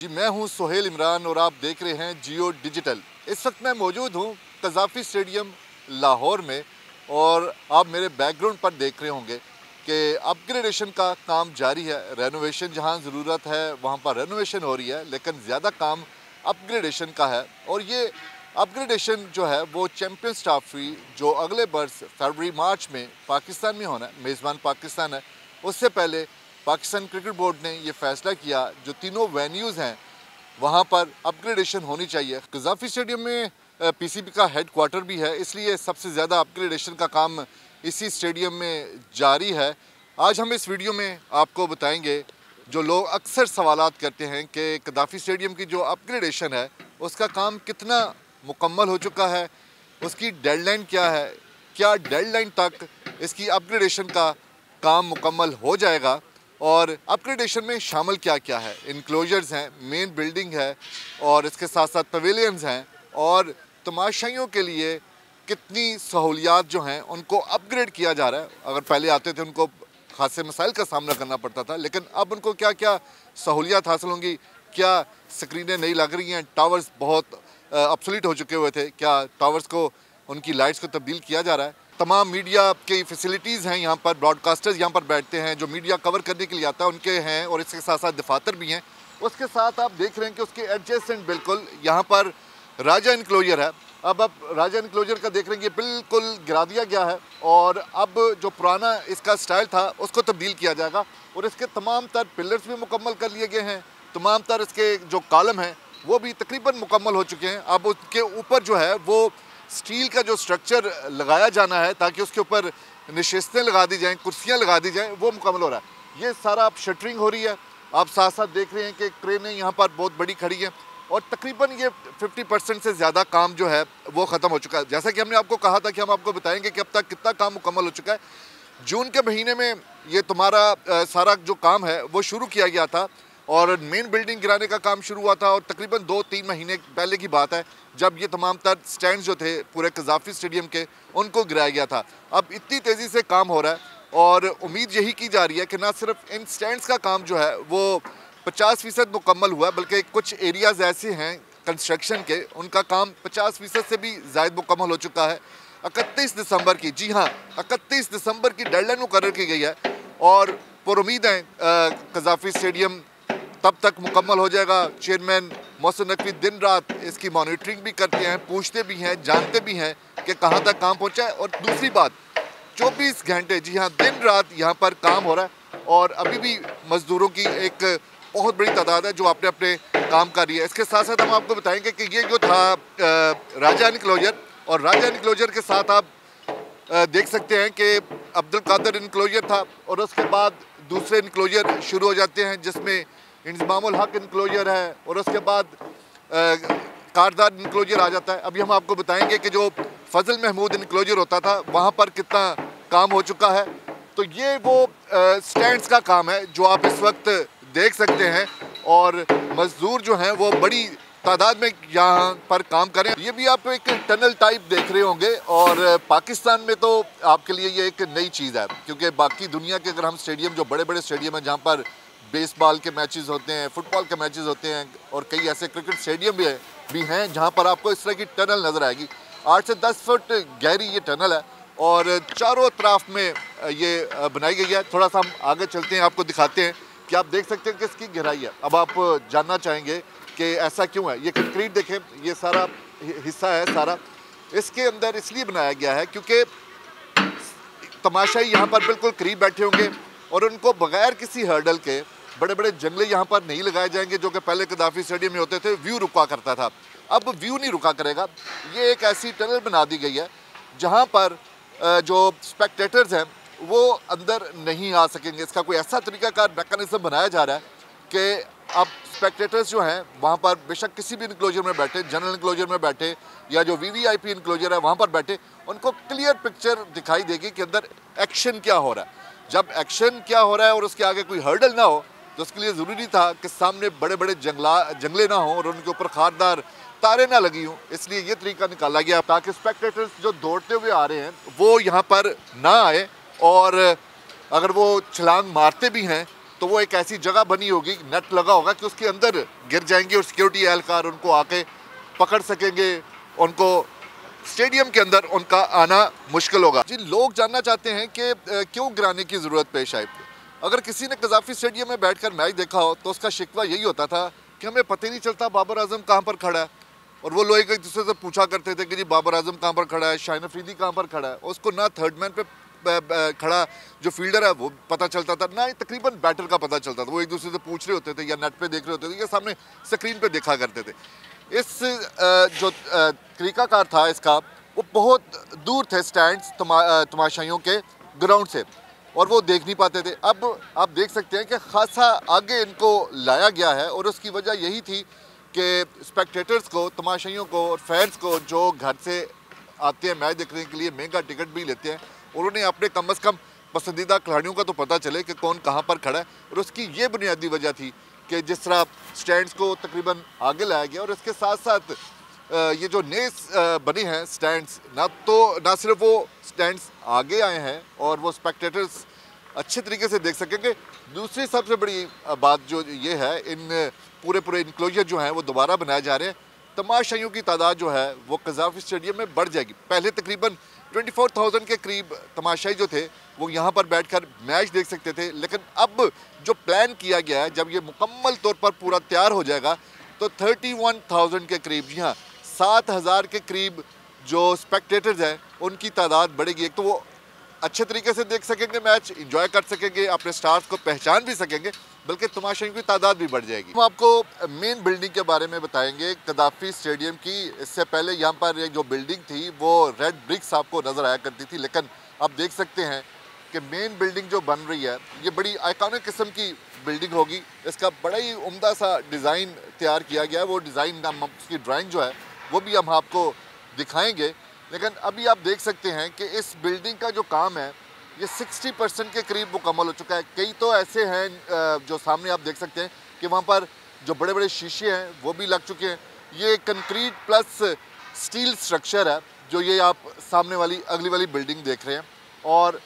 जी मैं हूं सोहेल इमरान और आप देख रहे हैं जियो डिजिटल। इस वक्त मैं मौजूद हूं कज़ाफ़ी स्टेडियम लाहौर में और आप मेरे बैकग्राउंड पर देख रहे होंगे कि अपग्रेडेशन का काम जारी है। रेनोवेशन जहां ज़रूरत है वहां पर रेनोवेशन हो रही है, लेकिन ज़्यादा काम अपग्रेडेशन का है। और ये अपग्रेडेशन जो है वो चैम्पियंस ट्रॉफी जो अगले बरस फरवरी मार्च में पाकिस्तान में होना है, मेज़बान पाकिस्तान है, उससे पहले पाकिस्तान क्रिकेट बोर्ड ने ये फैसला किया जो तीनों वेन्यूज़ हैं वहाँ पर अपग्रेडेशन होनी चाहिए। कज़ाफ़ी स्टेडियम में पीसीबी का हेड क्वार्टर भी है, इसलिए सबसे ज़्यादा अपग्रेडेशन का काम इसी स्टेडियम में जारी है। आज हम इस वीडियो में आपको बताएंगे जो लोग अक्सर सवालात करते हैं कि कज़ाफ़ी स्टेडियम की जो अपग्रेडेशन है उसका काम कितना मुकम्मल हो चुका है, उसकी डेडलाइन क्या है, क्या डेडलाइन तक इसकी अपग्रेडेशन का काम मुकम्मल हो जाएगा और अपग्रेडेशन में शामिल क्या क्या है। इनक्लोजर्स हैं, मेन बिल्डिंग है और इसके साथ साथ पवेलियंस हैं और तमाशाइयों के लिए कितनी सहूलियात जो हैं उनको अपग्रेड किया जा रहा है। अगर पहले आते थे उनको खासे मसाइल का सामना करना पड़ता था, लेकिन अब उनको क्या क्या सहूलियात हासिल होंगी, क्या स्क्रीनें नई लग रही हैं, टावर्स बहुत ऑब्सोलीट हो चुके हुए थे, क्या टावर्स को उनकी लाइट्स को तब्दील किया जा रहा है। तमाम मीडिया की फैसिलिटीज़ हैं यहाँ पर, ब्रॉडकास्टर्स यहाँ पर बैठते हैं जो मीडिया कवर करने के लिए आता है उनके हैं और इसके साथ साथ दफातर भी हैं। उसके साथ आप देख रहे हैं कि उसके एडजेसेंट बिल्कुल यहाँ पर राजा इनक्लोजर है। अब राजा इनक्लोजर का देख रहे हैं ये बिल्कुल गिरा दिया गया है और अब जो पुराना इसका स्टाइल था उसको तब्दील किया जाएगा और इसके तमाम तर पिलर्स भी मुकम्मल कर लिए गए हैं, तमाम तर इसके जो कॉलम हैं वो भी तकरीबन मुकम्मल हो चुके हैं। अब उसके ऊपर जो है वो स्टील का जो स्ट्रक्चर लगाया जाना है ताकि उसके ऊपर नशिस्तें लगा दी जाएं, कुर्सियां लगा दी जाएं, वो मुकम्मल हो रहा है। ये सारा अब शटरिंग हो रही है। आप साथ साथ देख रहे हैं कि क्रेनें यहाँ पर बहुत बड़ी खड़ी हैं और तकरीबन ये 50% से ज़्यादा काम जो है वो ख़त्म हो चुका है। जैसा कि हमने आपको कहा था कि हम आपको बताएंगे कि अब तक कितना काम मुकम्मल हो चुका है। जून के महीने में ये तुम्हारा सारा जो काम है वो शुरू किया गया था और मेन बिल्डिंग गिराने का काम शुरू हुआ था और तकरीबन 2-3 महीने पहले की बात है जब ये तमाम तर स्टैंड जो थे पूरे कज़ाफ़ी स्टेडियम के उनको गिराया गया था। अब इतनी तेज़ी से काम हो रहा है और उम्मीद यही की जा रही है कि ना सिर्फ इन स्टैंड्स का काम जो है वो 50% मुकम्मल हुआ, बल्कि कुछ एरियाज़ ऐसे हैं कंस्ट्रक्शन के उनका काम 50% से भी ज़ायद मुकम्मल हो चुका है। 31 दिसंबर की, जी हाँ 31 दिसंबर की डेडलाइन मुकर्रर की गई है और पुरुम्मीद हैं कज़ाफ़ी स्टेडियम तब तक मुकम्मल हो जाएगा। चेयरमैन मोहसिन नकवी दिन रात इसकी मॉनिटरिंग भी करते हैं, पूछते भी हैं, जानते भी हैं कि कहाँ तक काम पहुँचा है। और दूसरी बात 24 घंटे, जी हाँ दिन रात यहाँ पर काम हो रहा है और अभी भी मज़दूरों की एक बहुत बड़ी तादाद है जो अपने अपने काम कर रही है। इसके साथ साथ हम आपको बताएंगे कि ये जो था राजा इनक्लोजर और राजा इनक्लोजर के साथ आप देख सकते हैं कि अब्दुल कादिर इनक्लोजर था और उसके बाद दूसरे इनक्लोजर शुरू हो जाते हैं जिसमें इंज़मामुल हक इनक्लोजर है और उसके बाद कारदार इनक्लोजर आ जाता है। अभी हम आपको बताएंगे कि जो फजल महमूद इनक्लोजर होता था वहाँ पर कितना काम हो चुका है। तो ये वो स्टैंड्स का काम है जो आप इस वक्त देख सकते हैं और मजदूर जो हैं वो बड़ी तादाद में यहाँ पर काम करें। ये भी आप एक टनल टाइप देख रहे होंगे और पाकिस्तान में तो आपके लिए ये एक नई चीज़ है क्योंकि बाकी दुनिया के अगर हम स्टेडियम जो बड़े बड़े स्टेडियम हैं जहाँ पर बेसबॉल के मैचेस होते हैं, फुटबॉल के मैचेस होते हैं और कई ऐसे क्रिकेट स्टेडियम भी हैं जहाँ पर आपको इस तरह की टनल नज़र आएगी। 8 से 10 फुट गहरी ये टनल है और चारों तरफ में ये बनाई गई है। थोड़ा सा हम आगे चलते हैं, आपको दिखाते हैं कि आप देख सकते हैं कि इसकी गहराई है। अब आप जानना चाहेंगे कि ऐसा क्यों है। ये कंक्रीट देखें, ये सारा हिस्सा है सारा इसके अंदर इसलिए बनाया गया है क्योंकि तमाशाई यहाँ पर बिल्कुल करीब बैठे होंगे और उनको बगैर किसी हर्डल के बड़े बड़े जंगले यहाँ पर नहीं लगाए जाएंगे जो कि पहले कज़ाफ़ी स्टेडियम में होते थे, व्यू रुका करता था। अब व्यू नहीं रुका करेगा। ये एक ऐसी टनल बना दी गई है जहाँ पर जो स्पेक्टेटर्स हैं वो अंदर नहीं आ सकेंगे। इसका कोई ऐसा तरीकाकार मैकेनिज्म बनाया जा रहा है कि अब स्पेक्टेटर्स जो हैं वहाँ पर बेशक किसी भी इनक्लोजर में बैठे, जनरल इनक्लोजर में बैठे या जो वीवीआईपी इनक्लोजर है वहाँ पर बैठे, उनको क्लियर पिक्चर दिखाई देगी कि अंदर एक्शन क्या हो रहा है। जब एक्शन क्या हो रहा है और उसके आगे कोई हर्डल ना हो तो उसके लिए ज़रूरी था कि सामने बड़े बड़े जंगले ना हों और उनके ऊपर खारदार तारें ना लगी हों। इसलिए ये तरीका निकाला गया ताकि स्पेक्टेटर्स जो दौड़ते हुए आ रहे हैं वो यहाँ पर ना आए और अगर वो छलांग मारते भी हैं तो वो एक ऐसी जगह बनी होगी, नेट लगा होगा कि उसके अंदर गिर जाएंगे और सिक्योरिटी एहलकार उनको आके पकड़ सकेंगे, उनको स्टेडियम के अंदर उनका आना मुश्किल होगा। जी, लोग जानना चाहते हैं कि क्यों गिराने की ज़रूरत पेश आई। अगर किसी ने कज़ाफ़ी स्टेडियम में बैठकर मैच देखा हो तो उसका शिकवा यही होता था कि हमें पता ही नहीं चलता बाबर आजम कहाँ पर खड़ा है, और वो लोग एक दूसरे से पूछा करते थे कि जी बाबर आजम कहाँ पर खड़ा है, शाहिन अफरीदी कहाँ पर खड़ा है। उसको ना थर्ड मैन पे खड़ा जो फील्डर है वो पता चलता था, ना तकरीबन बैटर का पता चलता था। वो एक दूसरे से पूछ रहे होते थे या नेट पे देख रहे होते थे या सामने स्क्रीन पे देखा करते थे। इस जो तरीकाकार था इसका, वो बहुत दूर थे स्टैंड्स तमाशाइयों के ग्राउंड से, और वो देख नहीं पाते थे। अब आप देख सकते हैं कि खासा आगे इनको लाया गया है, और उसकी वजह यही थी कि स्पेक्टेटर्स को, तमाशाइयों को और फैंस को जो घर से आते हैं मैच देखने के लिए, महंगा टिकट भी लेते हैं, उन्होंने अपने कम अज़ कम पसंदीदा खिलाड़ियों का तो पता चले कि कौन कहाँ पर खड़ा है। और उसकी ये बुनियादी वजह थी कि जिस तरह स्टैंड्स को तकरीबन आगे लाया गया, और इसके साथ साथ ये जो नए बने हैं स्टैंड्स, ना सिर्फ वो स्टैंड्स आगे आए हैं और वो स्पेक्टेटर्स अच्छे तरीके से देख सकेंगे। दूसरी सबसे बड़ी बात जो ये है, इन पूरे इनक्लोजर जो हैं वो दोबारा बनाए जा रहे हैं। तमाशाइयों की तादाद जो है वो कज़ाफ़ी स्टेडियम में बढ़ जाएगी। पहले तकरीबन 24,000 के करीब तमाशाई जो थे वो यहाँ पर बैठकर मैच देख सकते थे, लेकिन अब जो प्लान किया गया है, जब ये मुकम्मल तौर पर पूरा तैयार हो जाएगा तो 31,000 के करीब, जी हाँ 7,000 के करीब जो स्पेक्टेटर्स हैं उनकी तादाद बढ़ेगी। एक तो वो अच्छे तरीके से देख सकेंगे, मैच इंजॉय कर सकेंगे, अपने स्टार्स को पहचान भी सकेंगे, बल्कि तमाशाइयों की तादाद भी बढ़ जाएगी। हम आपको मेन बिल्डिंग के बारे में बताएंगे कज़ाफ़ी स्टेडियम की। इससे पहले यहाँ पर एक जो बिल्डिंग थी वो रेड ब्रिक्स आपको नज़र आया करती थी, लेकिन आप देख सकते हैं कि मेन बिल्डिंग जो बन रही है ये बड़ी आइकॉनिक किस्म की बिल्डिंग होगी। इसका बड़ा ही उम्दा सा डिज़ाइन तैयार किया गया है। वो डिज़ाइन, उसकी ड्राइंग जो है वो भी हम आपको दिखाएंगे। लेकिन अभी आप देख सकते हैं कि इस बिल्डिंग का जो काम है ये 60% के करीब मुकम्मल हो चुका है। कई तो ऐसे हैं जो सामने आप देख सकते हैं कि वहाँ पर जो बड़े बड़े शीशे हैं वो भी लग चुके हैं। ये कंक्रीट प्लस स्टील स्ट्रक्चर है जो ये आप सामने वाली अगली वाली बिल्डिंग देख रहे हैं। और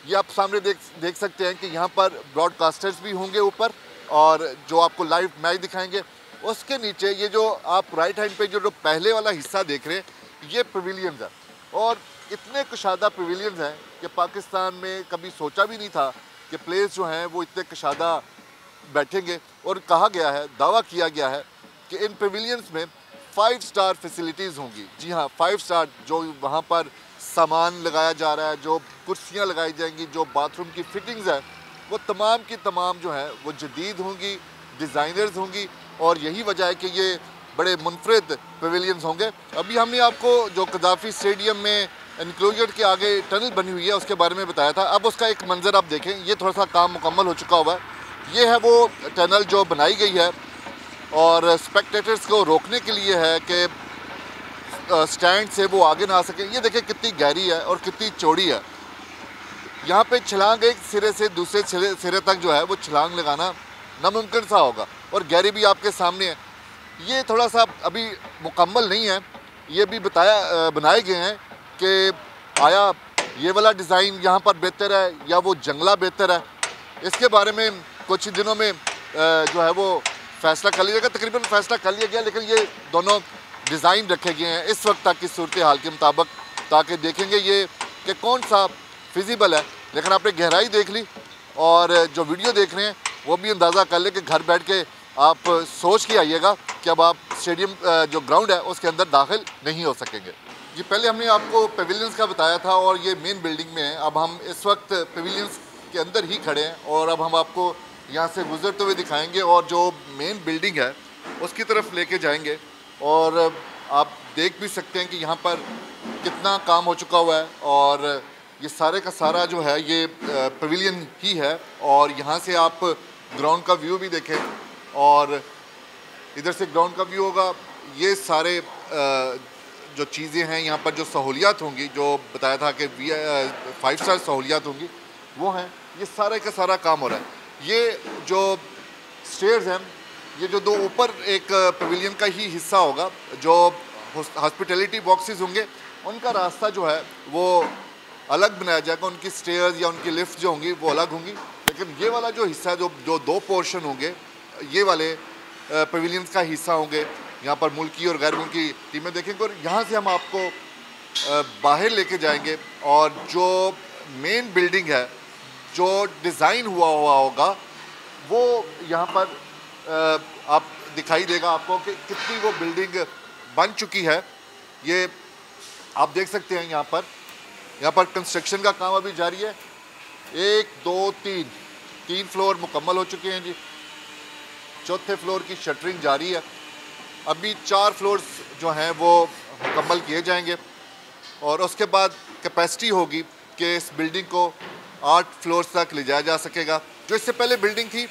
ये आप सामने देख सकते हैं कि यहाँ पर ब्रॉडकास्टर्स भी होंगे ऊपर, और जो आपको लाइव मैच दिखाएंगे। उसके नीचे ये जो आप राइट हैंड पे जो पहले वाला हिस्सा देख रहे हैं ये पवेलियंस है, और इतने कुशादा पवेलियंस हैं कि पाकिस्तान में कभी सोचा भी नहीं था कि प्लेयर्स जो हैं वो इतने कुशादा बैठेंगे। और कहा गया है, दावा किया गया है कि इन पवेलियंस में 5 स्टार फैसिलिटीज़ होंगी। जी हाँ, 5 स्टार। जो वहाँ पर सामान लगाया जा रहा है, जो कुर्सियाँ लगाई जाएंगी, जो बाथरूम की फिटिंग्स है, वो तमाम की तमाम जो है वो जदीद होंगी, डिज़ाइनर्स होंगी, और यही वजह है कि ये बड़े मुनफरद पवेलियंस होंगे। अभी हमने आपको जो कज़ाफ़ी स्टेडियम में इनक्लोजर के आगे टनल बनी हुई है उसके बारे में बताया था। अब उसका एक मंजर आप देखें, ये थोड़ा सा काम मुकम्मल हो चुका हुआ है। ये है वो टनल जो बनाई गई है, और स्पेक्टेटर्स को रोकने के लिए है कि स्टैंड से वो आगे ना आ सकें। ये देखें कितनी गहरी है और कितनी चौड़ी है। यहाँ पे छलांग एक सिरे से दूसरे सिरे तक जो है वो छलांग लगाना नामुमकिन सा होगा, और गहरी भी आपके सामने है। ये थोड़ा सा अभी मुकम्मल नहीं है। ये भी बनाए गए हैं कि आया ये वाला डिज़ाइन यहाँ पर बेहतर है या वो जंगला बेहतर है। इसके बारे में कुछ दिनों में जो है वो फ़ैसला कर लिया जाएगा। तकरीबन फ़ैसला कर लिया गया, लेकिन ये दोनों डिज़ाइन रखे गए हैं इस वक्त तक की सूरत हाल के मुताबिक, ताकि देखेंगे ये कि कौन सा फिजिबल है। लेकिन आपने गहराई देख ली, और जो वीडियो देख रहे हैं वो भी अंदाज़ा कर ले कि घर बैठ के आप सोच के आइएगा कि अब आप स्टेडियम जो ग्राउंड है उसके अंदर दाखिल नहीं हो सकेंगे। जी, पहले हमने आपको पवेलियंस का बताया था, और ये मेन बिल्डिंग में है। अब हम इस वक्त पवेलियंस के अंदर ही खड़े हैं, और अब हम आपको यहाँ से गुजरते हुए दिखाएंगे और जो मेन बिल्डिंग है उसकी तरफ लेके जाएंगे। और आप देख भी सकते हैं कि यहाँ पर कितना काम हो चुका हुआ है, और ये सारे का सारा जो है ये पवेलियन ही है। और यहाँ से आप ग्राउंड का व्यू भी देखें, और इधर से ग्राउंड का व्यू होगा। ये सारे जो चीज़ें हैं यहाँ पर, जो सहूलियात होंगी, जो बताया था कि 5 स्टार सहूलियात होंगी, वो हैं। ये सारे का सारा काम हो रहा है। ये जो स्टेयर्स हैं, ये जो दो ऊपर एक पवेलियन का ही हिस्सा होगा, जो हॉस्पिटैलिटी बॉक्सेस होंगे, उनका रास्ता जो है वो अलग बनाया जाएगा। उनकी स्टेयर्स या उनकी लिफ्ट जो होंगी वो अलग होंगी। लेकिन ये वाला जो हिस्सा जो जो दो पोर्शन होंगे, ये वाले पवेलियंस का हिस्सा होंगे। यहाँ पर मुल्की और गैर मुल्की टीमें देखेंगे और यहाँ से हम आपको बाहर लेके जाएंगे और जो मेन बिल्डिंग है, जो डिज़ाइन हुआ होगा, वो यहाँ पर आप दिखाई देगा आपको कि कितनी वो बिल्डिंग बन चुकी है। ये आप देख सकते हैं यहाँ पर कंस्ट्रक्शन का काम अभी जारी है। 1 2 3 फ्लोर मुकम्मल हो चुके हैं जी। चौथे फ्लोर की शटरिंग जारी है। अभी 4 फ्लोर्स जो हैं वो मुकम्मल किए जाएंगे और उसके बाद कैपेसिटी होगी कि इस बिल्डिंग को 8 फ्लोर्स तक ले जाया जा सकेगा। जो इससे पहले बिल्डिंग थी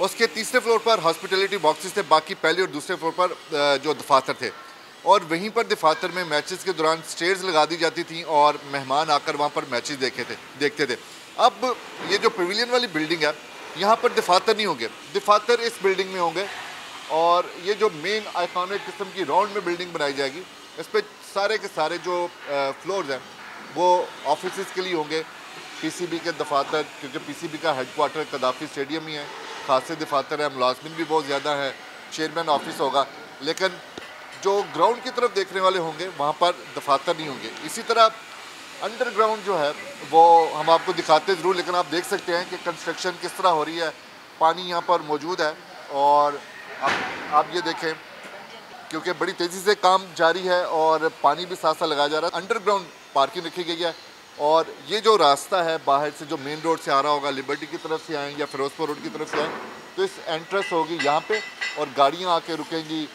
उसके तीसरे फ्लोर पर हॉस्पिटलिटी बॉक्सेस थे, बाकी पहले और दूसरे फ्लोर पर जो दफातर थे, और वहीं पर दफातर में मैचेस के दौरान स्टेयर्स लगा दी जाती थी और मेहमान आकर वहाँ पर मैचेस देखते थे। अब ये जो पवेलियन वाली बिल्डिंग है, यहाँ पर दफातर नहीं होंगे, दफातर इस बिल्डिंग में होंगे और ये जो मेन आइकॉनिक किस्म की राउंड में बिल्डिंग बनाई जाएगी, इस पर सारे के सारे जो फ्लोर्स हैं वो ऑफिस के लिए होंगे। पीसीबी के दफातर, क्योंकि पीसीबी का हेडक्वार्टर कदाफी स्टेडियम ही है, खासे दफातर है, मुलाजमिन भी बहुत ज़्यादा है, चेयरमैन ऑफिस होगा, लेकिन जो ग्राउंड की तरफ देखने वाले होंगे वहाँ पर दफातर नहीं होंगे। इसी तरह अंडरग्राउंड जो है वो हम आपको दिखाते ज़रूर, लेकिन आप देख सकते हैं कि कंस्ट्रक्शन किस तरह हो रही है। पानी यहाँ पर मौजूद है और आप ये देखें, क्योंकि बड़ी तेज़ी से काम जारी है और पानी भी साथ साथ लगाया जा रहा है। अंडरग्राउंड पार्किंग रखी गई है और ये जो रास्ता है बाहर से जो मेन रोड से आ रहा होगा, लिबर्टी की तरफ से आएँ या फिरोजपुर रोड की तरफ से आएँ, तो इस एंट्रेंस होगी यहाँ पे और गाड़ियाँ आके रुकेंगी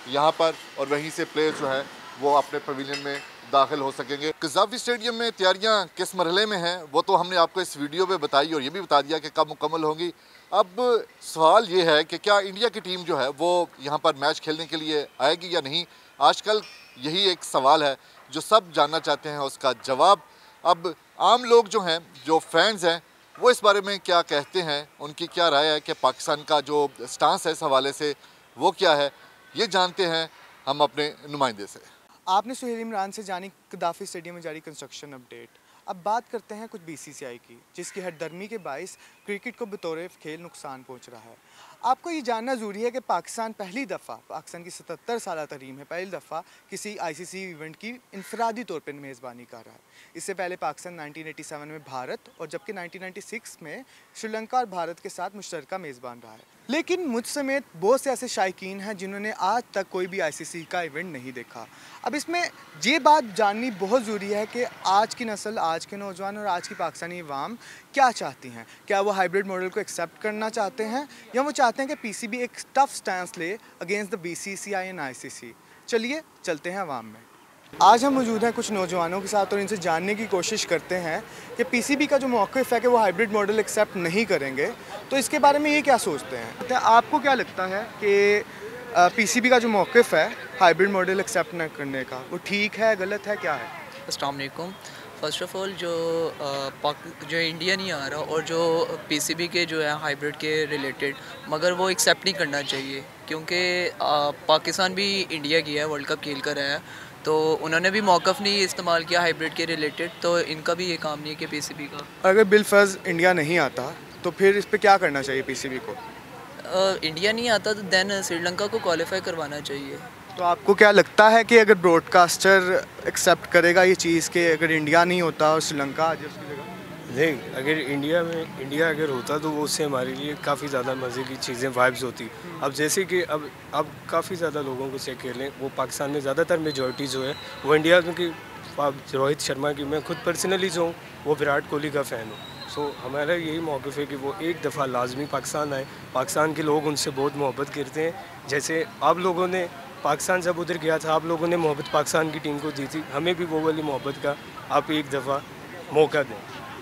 यहाँ पर और वहीं से प्लेयर्स जो है वो अपने पवेलियन में दाखिल हो सकेंगे। कज़ाफ़ी स्टेडियम में तैयारियां किस मरहले में हैं वो तो हमने आपको इस वीडियो में बताई और ये भी बता दिया कि कब मुकम्मल होंगी। अब सवाल ये है कि क्या इंडिया की टीम जो है वो यहाँ पर मैच खेलने के लिए आएगी या नहीं। आजकल यही एक सवाल है जो सब जानना चाहते हैं उसका जवाब। अब आम लोग जो हैं, जो फैंस हैं, वो इस बारे में क्या कहते हैं, उनकी क्या राय है कि पाकिस्तान का जो स्टांस है इस हवाले से वो क्या है, ये जानते हैं हम अपने नुमाइंदे से। आपने सुहेल इमरान से जानी कदाफी स्टेडियम में जारी कंस्ट्रक्शन अपडेट। अब बात करते हैं कुछ बीसीसीआई की, जिसकी हरदर्मी के बाइस क्रिकेट को बतौर खेल नुकसान पहुंच रहा है। आपको ये जानना ज़रूरी है कि पाकिस्तान की 77 साल तरीम है, पहली दफ़ा किसी आईसीसी इवेंट की इनफरादी तौर पर मेज़बानी कर रहा है। इससे पहले पाकिस्तान 1987 में भारत और जबकि 1996 में श्रीलंका और भारत के साथ मुश्तरका मेज़बान रहा है। लेकिन मुझ समेत बहुत से ऐसे शायकीन हैं जिन्होंने आज तक कोई भी आईसीसी का इवेंट नहीं देखा। अब इसमें ये बात जाननी बहुत ज़रूरी है कि आज की नस्ल, आज के नौजवान और आज की पाकिस्तानी अवाम क्या चाहती हैं। क्या वो हाइब्रिड मॉडल को एक्सेप्ट करना चाहते हैं या वो चाहते हैं कि पीसीबी एक टफ स्टैंस ले against the BCCI and ICC. चलिए चलते हैं अवाम में। आज हम मौजूद हैं कुछ नौजवानों के साथ और इनसे जानने की कोशिश करते हैं कि पीसीबी का जो मौक़िफ़ है कि वो हाइब्रिड मॉडल एक्सेप्ट नहीं करेंगे, तो इसके बारे में ये क्या सोचते हैं। तो आपको क्या लगता है कि पीसीबी का जो मौक़िफ़ है हाइब्रिड मॉडल एक्सेप्ट न करने का, वो ठीक है, गलत है, क्या है? अस्सलाम वालेकुम। फ़र्स्ट ऑफ़ ऑल जो इंडिया नहीं आ रहा और जो पीसीबी के जो है हाइब्रिड के रिलेटेड, मगर वो एक्सेप्ट नहीं करना चाहिए, क्योंकि पाकिस्तान भी इंडिया की है, वर्ल्ड कप खेल कर है, तो उन्होंने भी मौक़िफ़ नहीं इस्तेमाल किया हाइब्रिड के रिलेटेड, तो इनका भी ये काम नहीं है कि पीसीबी का। अगर बिलफर्ज इंडिया नहीं आता तो फिर इस पर क्या करना चाहिए पीसीबी को? इंडिया नहीं आता तो दैन श्रीलंका को क्वालिफाई करवाना चाहिए। तो आपको क्या लगता है कि अगर ब्रॉडकास्टर एक्सेप्ट करेगा ये चीज़ कि अगर इंडिया नहीं होता और श्रीलंका आ जाए उसकी जगह? नहीं, अगर इंडिया अगर होता तो वो उससे हमारे लिए काफ़ी ज़्यादा मज़े की चीज़ें वाइब्स होती। अब जैसे कि अब काफ़ी ज़्यादा लोगों को चेक कर लें, वो पाकिस्तान में ज़्यादातर मेजॉरिटी जो है वो इंडिया, क्योंकि रोहित शर्मा की, मैं खुद पर्सनली जो हूँ वो विराट कोहली का फ़ैन हूँ। सो हमारा यही मौक़िफ़ है कि वो एक दफ़ा लाजमी पाकिस्तान आए। पाकिस्तान के लोग उनसे बहुत मोहब्बत करते हैं। जैसे आप लोगों ने, पाकिस्तान जब उधर गया था, आप लोगों ने मोहब्बत पाकिस्तान की टीम को दी थी, हमें भी वो वाली मोहब्बत का आप एक दफ़ा मौका दें।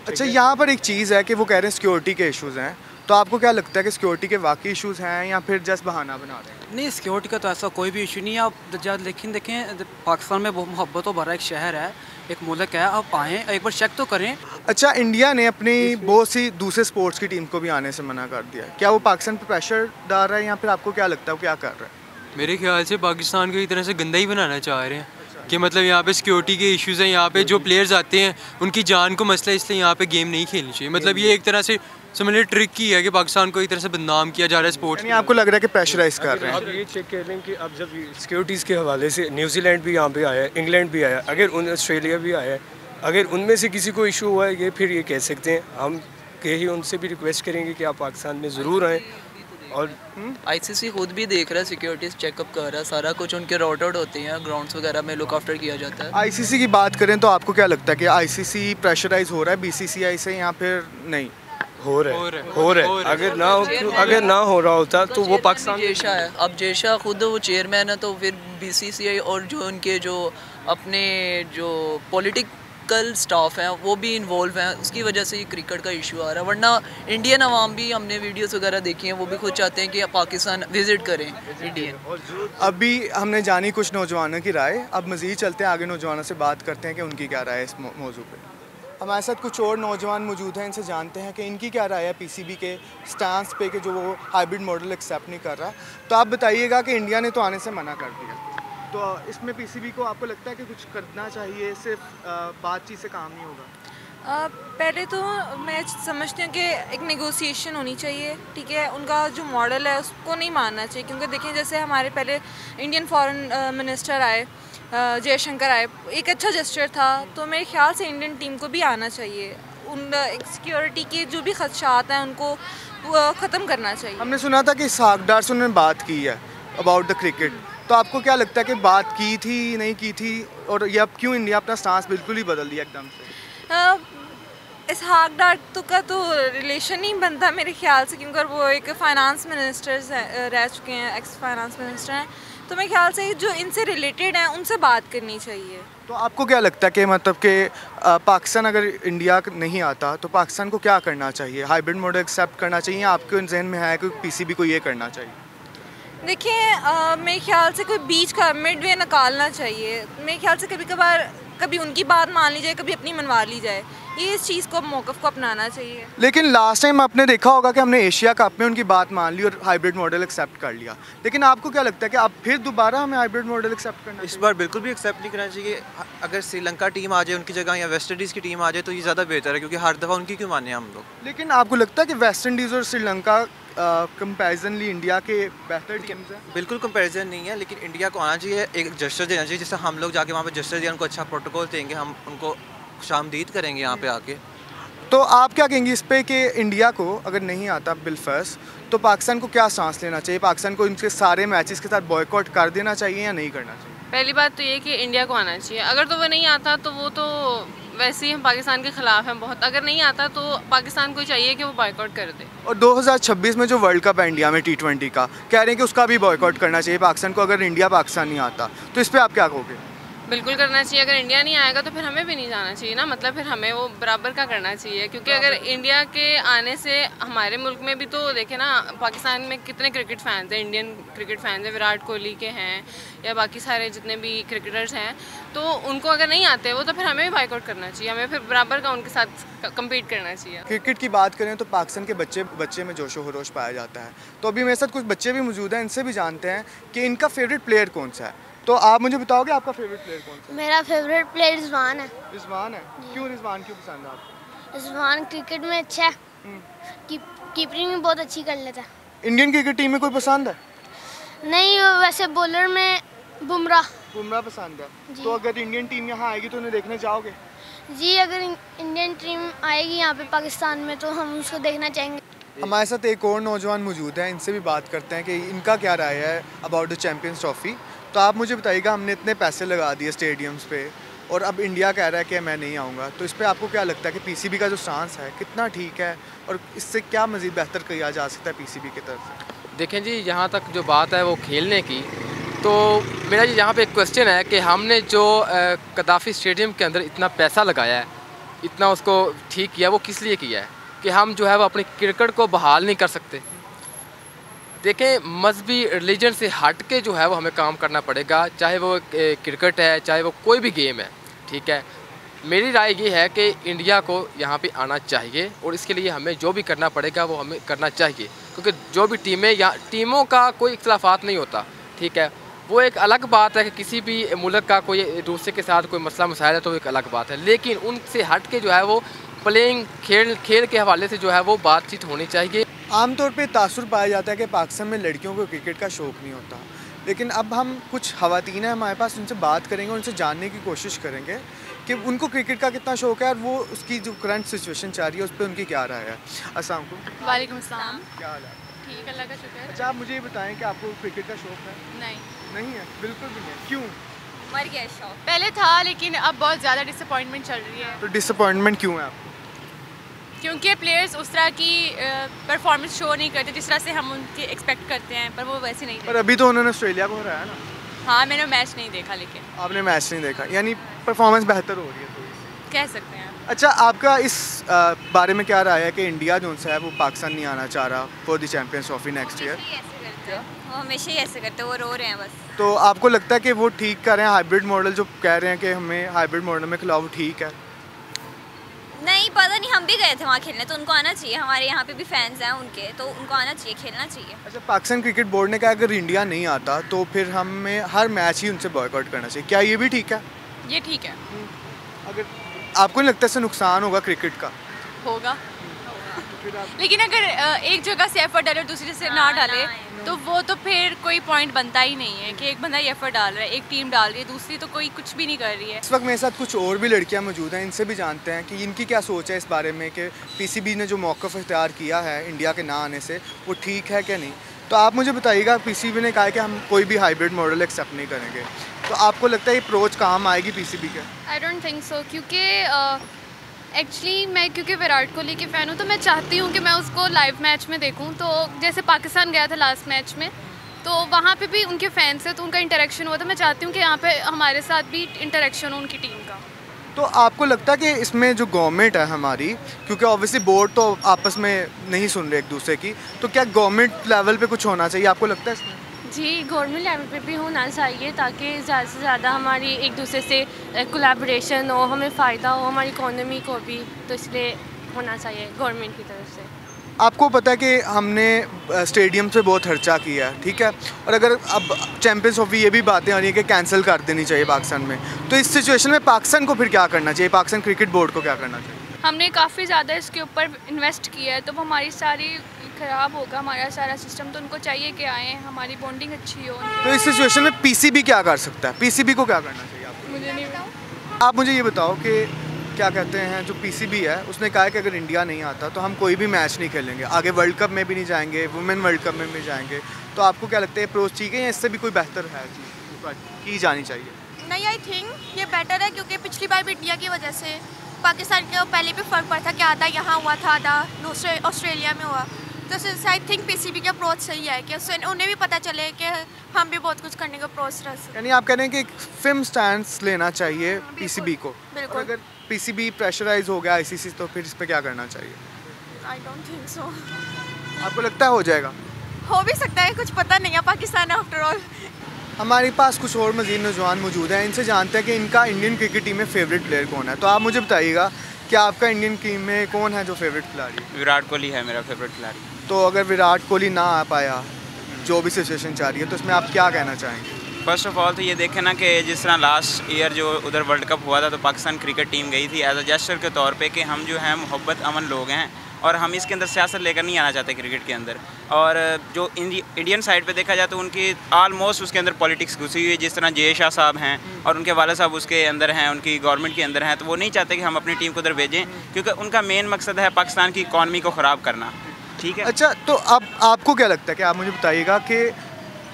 अच्छा, यहाँ पर एक चीज़ है कि वो कह रहे हैं सिक्योरिटी के इश्यूज़ हैं, तो आपको क्या लगता है कि सिक्योरिटी के वाकई इश्यूज़ हैं या फिर जस्ट बहाना बना रहे हैं? नहीं, सिक्योरिटी का तो ऐसा कोई भी इशू नहीं है। आप जब देखें पाकिस्तान में बहुत मोहब्बत और भरा एक शहर है, एक मुल्क है, आप आएँ एक बार चेक तो करें। अच्छा, इंडिया ने अपनी बहुत सी दूसरे स्पोर्ट्स की टीम को भी आने से मना कर दिया, क्या वो पाकिस्तान पर प्रेशर डाल रहा है या फिर आपको क्या लगता है वो क्या कर रहा है? मेरे ख्याल से पाकिस्तान को एक तरह से गंदा ही बनाना चाह रहे हैं कि मतलब यहाँ पे सिक्योरिटी के इश्यूज़ हैं, यहाँ पे जो प्लेयर्स आते हैं उनकी जान को मसला, इसलिए यहाँ पे गेम नहीं खेलनी चाहिए। मतलब ये एक तरह से समझिए ट्रिक ही है कि पाकिस्तान को एक तरह से बदनाम किया जा रहा है स्पोर्ट्स। यानी आपको लग रहा है कि प्रेशराइज कर रहे हैं। आप ये चेक कर लें कि अब जब सिक्योरिटीज़ के हवाले से न्यूजीलैंड भी यहाँ पे आया है, इंग्लैंड भी आया, अगर ऑस्ट्रेलिया भी आया है, अगर उनमें से किसी को इशू हुआ है, ये फिर ये कह सकते हैं, हम यही उनसे भी रिक्वेस्ट करेंगे कि आप पाकिस्तान में ज़रूर आएँ। और आईसीसी खुद भी देख रहा है, सिक्योरिटीज़ चेकअप कर रहा है, सारा कुछ उनके रॉट आउट होते हैं, ग्राउंड्स वगैरह में लुक आफ्टर किया जाता है। आईसीसी की बात करें तो आपको क्या लगता है कि आईसीसी प्रेशराइज हो रहा है बीसीसीआई से या फिर नहीं? हो रहा है। अगर ना हो रहा होता तो वो पाकिस्तान जेशा है, अब जेशा खुद वो चेयरमैन है, तो फिर बीसीसीआई और जो उनके जो अपने जो पॉलिटिकल स्टाफ हैं वो भी इन्वॉल्व हैं, उसकी वजह से ये क्रिकेट का इशू आ रहा है। वरना इंडियन अवाम भी, हमने वीडियोस वगैरह देखी हैं, वो भी खुद चाहते हैं कि पाकिस्तान विजिट करें इंडियन। अभी हमने जानी कुछ नौजवानों की राय, अब मज़ीद चलते हैं आगे, नौजवानों से बात करते हैं कि उनकी क्या राय है इस मौजू पे। हमारे साथ कुछ और नौजवान मौजूद हैं, इनसे जानते हैं कि इनकी क्या राय है पीसीबी के स्टांस पे कि जो वो हाइब्रिड मॉडल एक्सेप्ट नहीं कर रहा। तो आप बताइएगा कि इंडिया ने तो आने से मना कर दिया, तो इसमें पीसीबी को आपको लगता है कि कुछ करना चाहिए, सिर्फ बातचीत से काम नहीं होगा? पहले तो मैं समझती हूँ कि एक नेगोशिएशन होनी चाहिए, ठीक है। उनका जो मॉडल है उसको नहीं मानना चाहिए, क्योंकि देखें जैसे हमारे पहले इंडियन फॉरेन मिनिस्टर आए, जयशंकर आए, एक अच्छा जेस्चर था, तो मेरे ख्याल से इंडियन टीम को भी आना चाहिए। उन सिक्योरिटी के जो भी खदशात हैं उनको ख़त्म करना चाहिए। हमने सुना था कि इसहाक डार से उन्होंने बात की है अबाउट द क्रिकेट, तो आपको क्या लगता है कि बात की थी नहीं की थी, और ये अब क्यों इंडिया अपना स्टांस बिल्कुल ही बदल दिया एकदम से? इसहाक डार का तो रिलेशन नहीं बनता मेरे ख्याल से, क्योंकि वो एक फाइनेंस मिनिस्टर रह चुके हैं, एक्स फाइनेंस मिनिस्टर हैं, तो मेरे ख्याल से जो इनसे रिलेटेड हैं उनसे बात करनी चाहिए। तो आपको क्या लगता है कि मतलब कि पाकिस्तान अगर इंडिया नहीं आता तो पाकिस्तान को क्या करना चाहिए? हाइब्रिड मॉडल एक्सेप्ट करना चाहिए, आपके जहन में है कि पीसीबी को ये करना चाहिए? देखिए मेरे ख्याल से कोई बीच का मिड वे निकालना चाहिए। मेरे ख्याल से कभी कभार कभी उनकी बात मान ली जाए, कभी अपनी मनवा ली जाए, ये इस चीज़ को मौक़िफ़ को अपनाना चाहिए। लेकिन लास्ट टाइम आपने देखा होगा कि हमने एशिया कप में उनकी बात मान ली और हाइब्रिड मॉडल एक्सेप्ट कर लिया, लेकिन आपको क्या लगता है कि अब फिर दोबारा हमें हाइब्रिड मॉडल एक्सेप्ट करना इस बार बिल्कुल भी एक्सेप्ट नहीं करना चाहिए। अगर श्रीलंका टीम आ जाए उनकी जगह या वेस्ट इंडीज़ की टीम आ जाए तो ये ज़्यादा बेहतर है, क्योंकि हर दफ़ा उनकी क्यों माने हम लोग। लेकिन आपको लगता है कि वेस्ट इंडीज़ और श्रीलंका कंपैरिजनली इंडिया के बेहतर टीम्स हैं? बिल्कुल कंपैरिजन नहीं है, लेकिन इंडिया को आना चाहिए, एक जस्टर देना चाहिए, जिससे हम लोग जाके वहाँ पे जस्टर दिया, उनको अच्छा प्रोटोकॉल देंगे, हम उनको खुशामदीद करेंगे यहाँ पे आके। तो आप क्या कहेंगे इस पे कि इंडिया को अगर नहीं आता बिलफर्ज तो पाकिस्तान को क्या सांस लेना चाहिए? पाकिस्तान को इनके सारे मैचेस के साथ बॉयकॉट कर देना चाहिए या नहीं करना चाहिए? पहली बात तो ये कि इंडिया को आना चाहिए। अगर तो वो नहीं आता तो वो तो वैसे ही हम पाकिस्तान के ख़िलाफ़ हैं बहुत। अगर नहीं आता तो पाकिस्तान को चाहिए कि वो बॉयकॉट कर दे। और 2026 में जो वर्ल्ड कप है इंडिया में T20 का, कह रहे हैं कि उसका भी बॉयकॉट करना चाहिए पाकिस्तान को अगर इंडिया पाकिस्तान नहीं आता, तो इस पर आप क्या कहोगे? बिल्कुल करना चाहिए। अगर इंडिया नहीं आएगा तो फिर हमें भी नहीं जाना चाहिए ना, मतलब फिर हमें वो बराबर का करना चाहिए, क्योंकि अगर इंडिया के आने से हमारे मुल्क में भी तो देखे ना, पाकिस्तान में कितने क्रिकेट फैंस हैं, इंडियन क्रिकेट फैंस हैं, विराट कोहली के हैं या बाकी सारे जितने भी क्रिकेटर्स हैं, तो उनको अगर नहीं आते वो तो फिर हमें भी बाइकआउट करना चाहिए, हमें फिर बराबर का उनके साथ कम्पीट करना चाहिए। क्रिकेट की बात करें तो पाकिस्तान के बच्चे में जोशो खरोश पाया जाता है, तो अभी मेरे साथ कुछ बच्चे भी मौजूद हैं, इनसे भी जानते हैं कि इनका फेवरेट प्लेयर कौन सा है। तो आप मुझे बताओगे आपका फेवरेट प्लेयर कौन सा है? मेरा फेवरेट प्लेयर रिजवान है। रिजवान है? क्यों रिजवान क्यों पसंद है आपको? रिजवान क्रिकेट में अच्छा है, कीपिंग भी बहुत अच्छी कर लेता है। इंडियन क्रिकेट टीम में कोई पसंद है? नहीं, वैसे बॉलर में बुमराह पसंद है। तो अगर इंडियन टीम यहाँ आएगी तो उन्हें देखने जाओगे? जी, अगर इंडियन टीम आएगी यहाँ पे पाकिस्तान में तो हम उसको देखना चाहेंगे। हमारे साथ एक और नौजवान मौजूद हैं, इनसे भी बात करते हैं कि इनका क्या राय है अबाउट द चैम्पियंस ट्रॉफी। तो आप मुझे बताइएगा, हमने इतने पैसे लगा दिए स्टेडियम्स पे और अब इंडिया कह रहा है कि मैं नहीं आऊँगा, तो इस पर आपको क्या लगता है कि पीसीबी का जो स्टांस है कितना ठीक है और इससे क्या मज़ीद बेहतर किया जा सकता है पीसीबी की तरफ से? देखें जी, यहाँ तक जो बात है वो खेलने की, तो मेरा जी यहाँ पे एक क्वेश्चन है कि हमने जो कदाफ़ी स्टेडियम के अंदर इतना पैसा लगाया है, इतना उसको ठीक किया, वो किस लिए किया है कि हम जो है वो अपनी क्रिकेट को बहाल नहीं कर सकते। देखें, मजहबी रिलीजन से हट के जो है वो हमें काम करना पड़ेगा, चाहे वो क्रिकेट है, चाहे वो कोई भी गेम है, ठीक है। मेरी राय ये है कि इंडिया को यहाँ पे आना चाहिए और इसके लिए हमें जो भी करना पड़ेगा वो हमें करना चाहिए, क्योंकि जो भी टीमें या टीमों का कोई इख्तलाफात नहीं होता, ठीक है। वो एक अलग बात है कि किसी भी मुल्क का कोई दूसरे के साथ कोई मसला मसाइल है तो एक अलग बात है, लेकिन उनसे हट के जो है वो प्लेइंग खेल के हवाले से जो है वो बातचीत होनी चाहिए। आमतौर पे तासुर पाया जाता है कि पाकिस्तान में लड़कियों को क्रिकेट का शौक़ नहीं होता, लेकिन अब हम कुछ ख़वातीन हैं हमारे पास, उनसे बात करेंगे, उनसे जानने की कोशिश करेंगे कि उनको क्रिकेट का कितना शौक़ है और वो उसकी जो करंट सिचुएशन चाह रही है उस पर उनकी क्या राय है। अस्सलाम वालेकुम। वालेकुम अस्सलाम। क्या हाल है? ठीक, अल्लाह का शुक्र। अच्छा, आप मुझे ये बताएं कि आपको क्रिकेट का शौक़ है? नहीं है, बिल्कुल भी नहीं। क्यों? मर गया शौक। पहले था लेकिन अब बहुत ज़्यादा डिसअपॉइंटमेंट चल रही है। तो डिसअपॉइंटमेंट क्यों है आपको? क्योंकि प्लेयर्स उस तरह की परफॉर्मेंस शो नहीं करते जिस तरह से हम उनके एक्सपेक्ट करते हैं, पर वो वैसे नहीं। पर अभी तो उन्होंने ऑस्ट्रेलिया को हराया ना। हाँ, मैंने मैच नहीं देखा। लेकिन आपने मैच नहीं देखा, यानी परफॉर्मेंस बेहतर हो रही है थोड़ी सी, कह सकते हैं। अच्छा, आपका इस बारे में क्या राय है कि इंडिया जो है वो पाकिस्तान नहीं आना चाह रहा for the champions trophy next year? वो हमेशा ही ऐसे करते हैं, वो रो रहे हैं बस। तो आपको लगता है कि वो ठीक कर रहे हैं? हाइब्रिड मॉडल जो कह रहे हैं कि हमें हाइब्रिड मॉडल में खिलाओ, ठीक है? नहीं, पता नहीं, हम भी गए थे वहाँ खेलने, तो उनको आना चाहिए। हमारे यहाँ पे भी फैंस हैं उनके, तो उनको आना चाहिए, खेलना चाहिए। अच्छा, पाकिस्तान क्रिकेट बोर्ड ने कहा अगर इंडिया नहीं आता तो फिर हमें हर मैच ही उनसे बॉयकॉट करना चाहिए, क्या ये भी ठीक है? ये ठीक है। अगर आपको नहीं लगता इससे नुकसान होगा क्रिकेट का? होगा, लेकिन अगर एक जगह से एफर्ट डाले और दूसरी से ना डाले तो वो तो फिर कोई पॉइंट बनता ही नहीं है कि एक बंदा एफर्ट डाल रहा है, एक टीम डाल रही है, दूसरी तो कोई कुछ भी नहीं कर रही है। इस वक्त मेरे साथ कुछ और भी लड़कियां मौजूद हैं, इनसे भी जानते हैं कि इनकी क्या सोच है इस बारे में कि पीसीबी ने जो मौक़िफ़ इख्तियार किया है इंडिया के ना आने से वो ठीक है क्या नहीं। तो आप मुझे बताइएगा, पीसीबी ने कहा है कि हम कोई भी हाइब्रिड मॉडल एक्सेप्ट नहीं करेंगे, तो आपको लगता है ये अप्रोच काम आएगी पीसीबी के? आई डोंट थिंक सो, क्योंकि एक्चुअली मैं क्योंकि विराट कोहली की फ़ैन हूँ तो मैं चाहती हूँ कि मैं उसको लाइव मैच में देखूँ। तो जैसे पाकिस्तान गया था लास्ट मैच में, तो वहाँ पे भी उनके फैंस हैं तो उनका इंटरेक्शन हुआ, तो मैं चाहती हूँ कि यहाँ पे हमारे साथ भी इंटरेक्शन हो उनकी टीम का। तो आपको लगता है कि इसमें जो गवर्नमेंट है हमारी, क्योंकि ऑब्वियसली बोर्ड तो आपस में नहीं सुन रहे एक दूसरे की, तो क्या गवर्नमेंट लेवल पे कुछ होना चाहिए, आपको लगता है इसमें? जी, गवर्नमेंट लेवल पे भी होना चाहिए ताकि ज़्यादा से ज़्यादा हमारी एक दूसरे से कोलैबोरेशन हो, हमें फ़ायदा हो, हमारी इकोनॉमी को भी, तो इसलिए होना चाहिए गवर्नमेंट की तरफ से। आपको पता है कि हमने स्टेडियम से बहुत खर्चा किया है, ठीक है, और अगर अब चैम्पियंस ट्रॉफी ये भी बातें आ रही है कि कैंसिल कर देनी चाहिए पाकिस्तान में, तो इस सिचुएशन में पाकिस्तान को फिर क्या करना चाहिए, पाकिस्तान क्रिकेट बोर्ड को क्या करना चाहिए? हमने काफ़ी ज़्यादा इसके ऊपर इन्वेस्ट किया है, तो वो हमारी सारी ख़राब होगा हमारा सारा सिस्टम, तो उनको चाहिए कि आएँ, हमारी बॉन्डिंग अच्छी हो। तो इस सिचुएशन में पीसीबी क्या कर सकता है, पीसीबी को क्या करना चाहिए आपको? मुझे नहीं पता। आप मुझे ये बताओ कि क्या कहते हैं, जो पीसीबी है उसने कहा है कि अगर इंडिया नहीं आता तो हम कोई भी मैच नहीं खेलेंगे, आगे वर्ल्ड कप में भी नहीं जाएंगे, वुमेन वर्ल्ड कप में भी जाएंगे, तो आपको क्या लगता है अप्रोच ठीक है या इससे भी कोई बेहतर है की जानी चाहिए? नहीं, आई थिंक ये बेटर है, क्योंकि पिछली बार भी इंडिया की वजह से पाकिस्तान के पहले भी फ़र्क पड़ा था कि आधा यहाँ हुआ था, आधा ऑस्ट्रेलिया में हुआ, तो आई थिंक पीसीबी का अप्रोच सही है कि उन्हें भी पता चले कि हम भी बहुत कुछ करने का अप्रोच रह सकते हैं। यानी आप कह रहे हैं कि एक फिल्म स्टैंड लेना चाहिए पीसीबी को, और अगर पीसीबी प्रेशराइज हो गया आईसीसी तो फिर इस पे क्या करना चाहिए? I don't think so. आपको लगता है हो जाएगा? हो भी सकता है, कुछ पता नहीं है, पाकिस्तान आफ्टर ऑल। हमारे पास कुछ और मज़ीद नौजवान मौजूद हैं, इनसे जानते हैं कि इनका इंडियन क्रिकेट टीम में फेवरेट प्लेयर कौन है। तो आप मुझे बताइएगा कि आपका इंडियन टीम में कौन है जो फेवरेट खिलाड़ी? विराट कोहली है मेरा फेवरेट खिलाड़ी। तो अगर विराट कोहली ना आ पाया, जो भी सिचुएशन चाह रही है, तो उसमें आप क्या कहना चाहेंगे? फर्स्ट ऑफ ऑल तो ये देखें ना कि जिस तरह लास्ट ईयर जो उधर वर्ल्ड कप हुआ था तो पाकिस्तान क्रिकेट टीम गई थी एज अ जेस्चर के तौर पे कि हम जो हैं मोहब्बत अमन लोग हैं और हम इसके अंदर सियासत लेकर नहीं आना चाहते क्रिकेट के अंदर। और जो इंडियन साइड पे देखा जाए तो उनकी आलमोस्ट उसके अंदर पॉलिटिक्स घुसी हुई है, जिस तरह जय शाह साहब हैं और उनके वाला साहब उसके अंदर हैं, उनकी गवर्नमेंट के अंदर हैं, तो वो नहीं चाहते कि हम अपनी टीम को उधर भेजें क्योंकि उनका मेन मकसद है पाकिस्तान की इकॉनमी को ख़राब करना। ठीक है, अच्छा, तो अब आपको क्या लगता है कि आप मुझे बताइएगा कि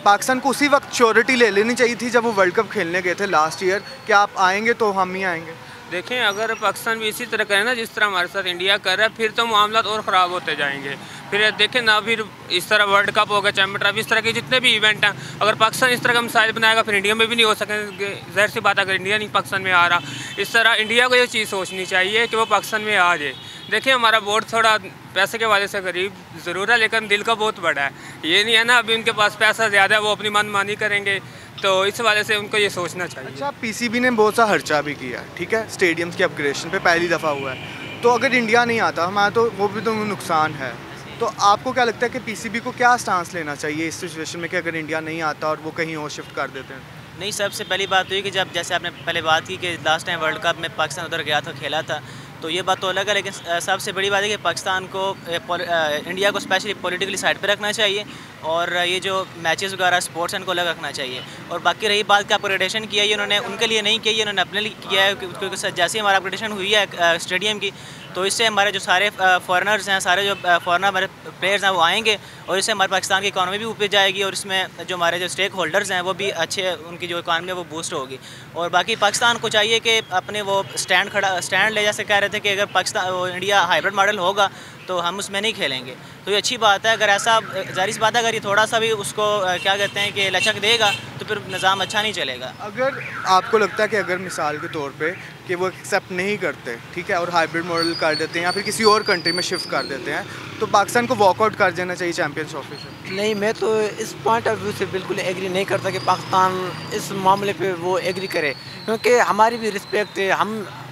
पाकिस्तान को उसी वक्त श्योरिटी ले लेनी चाहिए थी जब वो वर्ल्ड कप खेलने गए थे लास्ट ईयर कि आप आएंगे तो हम ही आएंगे? देखें, अगर पाकिस्तान भी इसी तरह करे ना जिस तरह हमारे साथ इंडिया कर रहा है, फिर तो मामला और ख़राब होते जाएंगे। फिर देखें ना, फिर इस तरह वर्ल्ड कप होगा, चैम्पियन ट्रॉफी, इस तरह के जितने भी इवेंट हैं, अगर पाकिस्तान इस तरह का मिसाइल बनाएगा फिर इंडिया में भी नहीं हो सकेंगे। ज़ाहिर सी बात, अगर इंडिया नहीं पाकिस्तान में आ रहा, इस तरह इंडिया को ये चीज़ सोचनी चाहिए कि वो पाकिस्तान में आ जाए। देखिए, हमारा बोर्ड थोड़ा पैसे के वाले से गरीब ज़रूर है लेकिन दिल का बहुत बड़ा है। ये नहीं है ना अभी उनके पास पैसा ज़्यादा है वो अपनी मनमानी करेंगे, तो इस वाले से उनको ये सोचना चाहिए। अच्छा, पीसीबी ने बहुत सा खर्चा भी किया है, ठीक है, स्टेडियम्स के अपग्रेडेशन पे पहली दफ़ा हुआ है, तो अगर इंडिया नहीं आता हमारा तो वो भी तो नुकसान है। तो आपको क्या लगता है कि पीसीबी को क्या स्टांस लेना चाहिए इस सिचुएशन में कि अगर इंडिया नहीं आता और वो कहीं और शिफ्ट कर देते हैं? नहीं, सबसे पहली बात तो ये कि जब जैसे आपने पहले बात की कि लास्ट टाइम वर्ल्ड कप में पाकिस्तान उधर गया था, खेला था, तो ये बात तो अलग है, लेकिन सबसे बड़ी बात है कि पाकिस्तान को इंडिया को स्पेशली पॉलिटिकली साइड पे रखना चाहिए और ये जो मैचेस वगैरह स्पोर्ट्स हैं इनको अलग रखना चाहिए। और बाकी रही बात कि अपग्रेडेशन किया है इन्होंने, उनके लिए नहीं किया है, इन्होंने अपने लिए किया है, क्योंकि जैसे ही हमारा अपग्रेडेशन हुई है स्टेडियम की, तो इससे हमारे जो सारे फॉरेनर्स हैं, सारे जो फॉरेनर हमारे प्लेयर्स हैं वो आएंगे और इससे हमारे पाकिस्तान की इकॉनमी भी ऊपर जाएगी और इसमें जो हमारे जो स्टेक होल्डर्स हैं वो भी अच्छे, उनकी जो इकॉनमी है वो बूस्ट होगी। और बाकी पाकिस्तान को चाहिए कि अपने वो स्टैंड ले, जैसे कह रहे थे कि अगर पाकिस्तान इंडिया हाइब्रिड मॉडल होगा तो हम उसमें नहीं खेलेंगे, तो ये अच्छी बात है। अगर ऐसा जाहिर सी बात है, अगर ये थोड़ा सा भी उसको क्या कहते हैं कि लचक देगा तो फिर निज़ाम अच्छा नहीं चलेगा। अगर आपको लगता है कि अगर मिसाल के तौर पे कि वो एक्सेप्ट नहीं करते, ठीक है, और हाइब्रिड मॉडल कर देते हैं या फिर किसी और कंट्री में शिफ्ट कर देते हैं, तो पाकिस्तान को वॉकआउट कर देना चाहिए चैम्पियंस ट्रॉफी से? नहीं, मैं तो इस पॉइंट ऑफ व्यू से बिल्कुल एग्री नहीं करता कि पाकिस्तान इस मामले पे वो एग्री करे, क्योंकि हमारी भी रिस्पेक्ट है,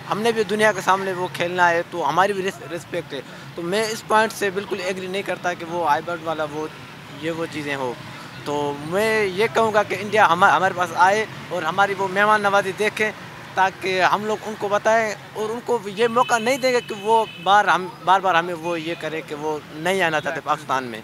हमने भी दुनिया के सामने वो खेलना है, तो हमारी भी रिस्पेक्ट है। तो मैं इस पॉइंट से बिल्कुल एग्री नहीं करता कि वो हाइब्रिड वाला वो चीज़ें हो। तो मैं ये कहूँगा कि इंडिया हमारे पास आए और हमारी वो मेहमान नवाजी देखें, ताकि हम लोग उनको बताएं और उनको ये मौका नहीं देंगे कि वो बार बार हमें वो ये करे कि वो नहीं आना चाहते पाकिस्तान में।